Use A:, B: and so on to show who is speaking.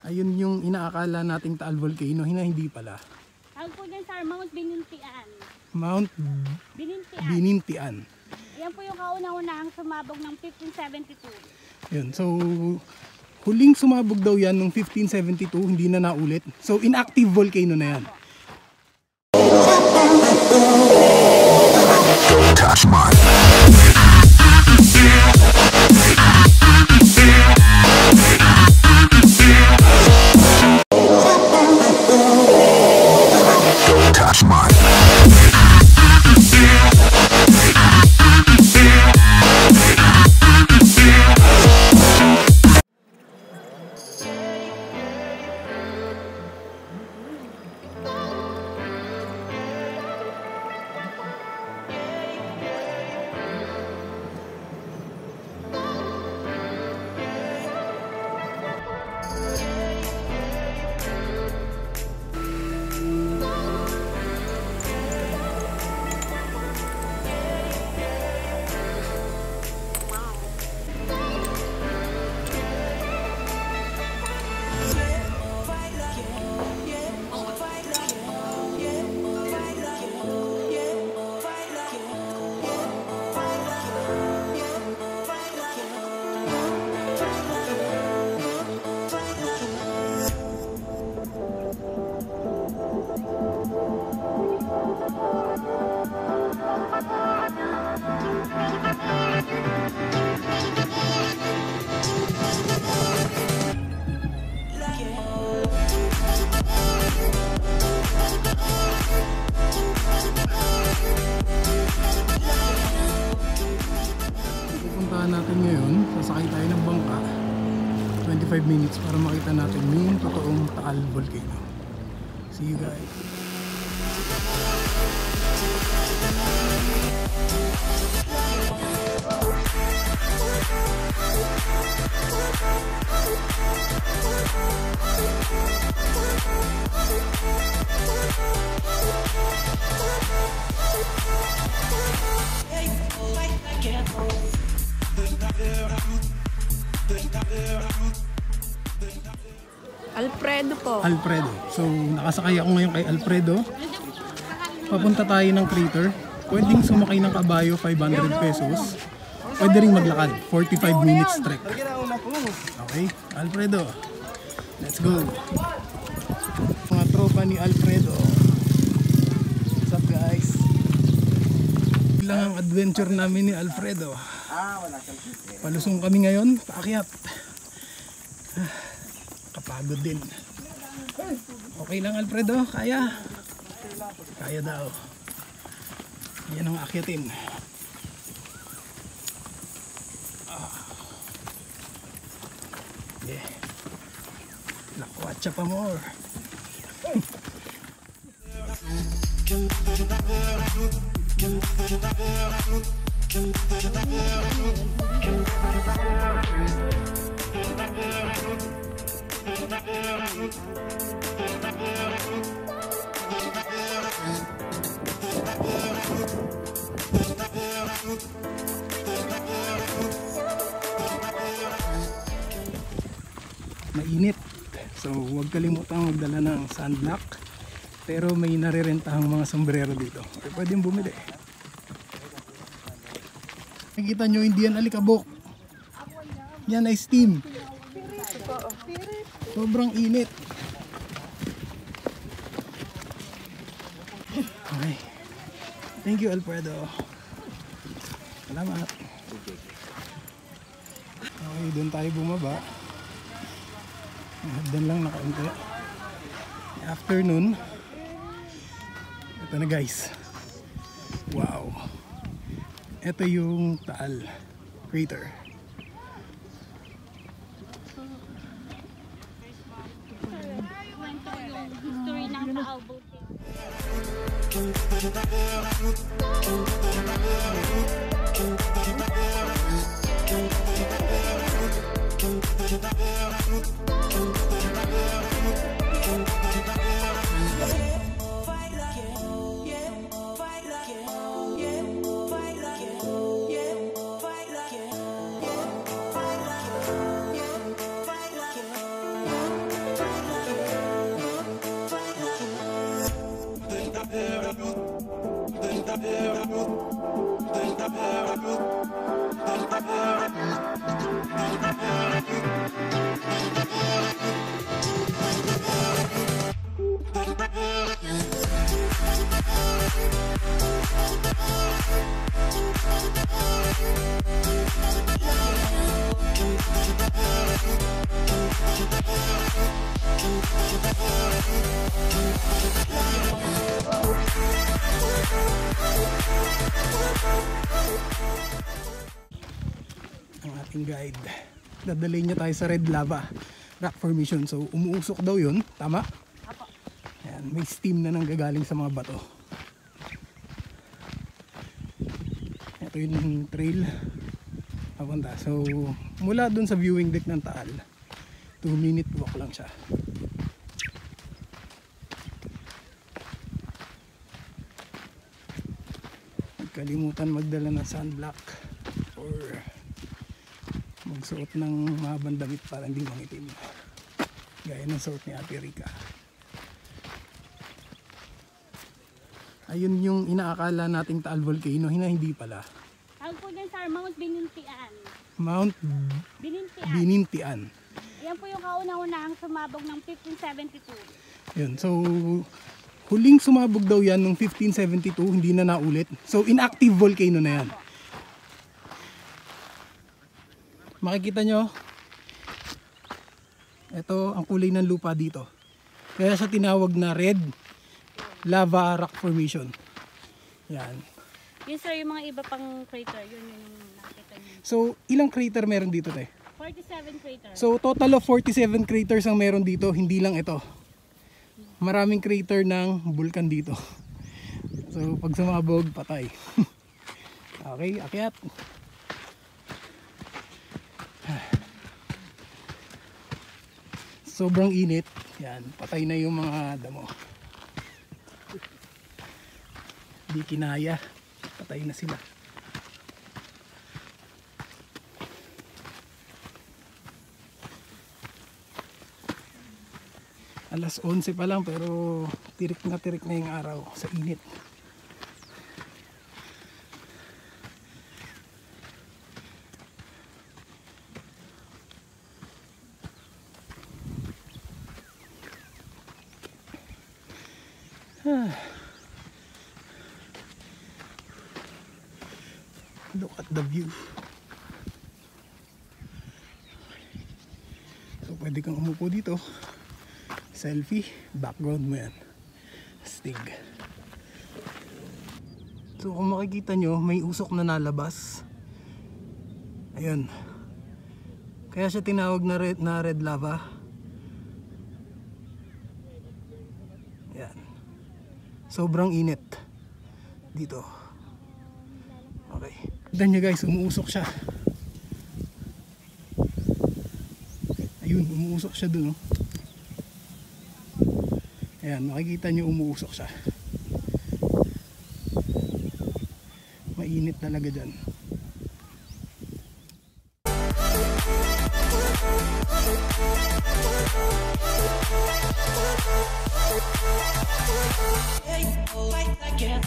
A: Ayun yung inaakala nating Taal Volcano, hindi pala.
B: Tawag po dyan sir, Mount Binintian.
A: Mount
B: Binintian.
A: Binintian.
B: Yan po yung kauna-unahang sumabog ng 1572.
A: Yun, so huling sumabog daw yan nung 1572, hindi na naulit. So inactive volcano na yan.
C: Don't touch mine. Don't touch mine.
A: Pupuntahan natin ngayon, sasakay tayo ng bangka 25 minutes para makita natin yung totoong Taal Volcano. See you guys.
D: Alfredo po.
A: Alfredo. So nakasakay ako ngayon kay Alfredo. Papunta tayo ng crater. Pwedeng sumakay ng kabayo, 500 pesos. Pwede ring maglakad, 45 minutes trek. Okay, Alfredo. Let's go. Mga tropa ni Alfredo. What's up guys? Ilang ang adventure namin ni Alfredo. Palusong kami ngayon, paakyat. Kapagod din. Okay lang Alfredo, kaya? Kaya daw. Yan ang akyatin. Yeah. Lakwatsa pa more. Mainit. So huwag kalimutang magdala ng sunblock. Pero may narirentahang mga sombrero dito. Or pwedeng bumili. Nakikita nyo, hindi yan alikabok. Yan ay steam. Sobrang init. Okay. Thank you Alfredo. Salamat. Okay, doon tayo bumaba. Hagdan lang na kaunti. Afternoon. Ito na guys. Wow. Ito yung Taal crater.
B: History ng Taal Volcano.
A: Ang ating guide, dadalhin niya tayo sa red lava rock formation. So umuusok daw yun, tama?
B: Apo.
A: Ayan, may steam na nanggagaling sa mga bato. Ito yung trail papunta. So mula dun sa viewing deck ng Taal, 2-minute walk lang siya. Huwag kalimutan magdala ng sunblock or magsuot ng mahabang damit para hindi mangitim, gaya ng suot ni Ate Rica. Ayun yung inaakala nating Taal Volcano, hindi pala.
B: Tawag po dyan sa Mount Binintian.
A: Mount
B: Binintian.
A: Binintian.
B: Yan po yung kauna-unahang sumabog ng 1572.
A: Yun, so huling sumabog daw yan ng 1572, hindi na naulit. So inactive volcano na yan. Makikita nyo, ito ang kulay ng lupa dito. Kaya sa tinawag na red lava rock formation. Yan.
B: Yun sir, yung mga iba pang crater, yun yung nakita nyo.
A: So ilang crater meron dito, te?
B: 47 crater.
A: So total of 47 craters ang meron dito, hindi lang ito. Maraming crater ng bulkan dito. So pag sumabog, patay. Okay, akyat. Sobrang init. Yan, patay na yung mga damo. Di kinaya. Patay na sila. Alas 11 pa lang pero tirik na yung araw sa init. Look at the view. So pwede kang umupo dito. Selfie, background mo yan. Stig. So kung makikita nyo, may usok na nalabas. Ayun. Kaya siya tinawag na red lava. Yan. Sobrang init dito. Okay. Tignan nyo guys, umuusok siya. Ayun, umuusok siya dun. Ayan, makikita nyo umuusok siya. Mainit talaga dyan.
E: Hey, oh, I get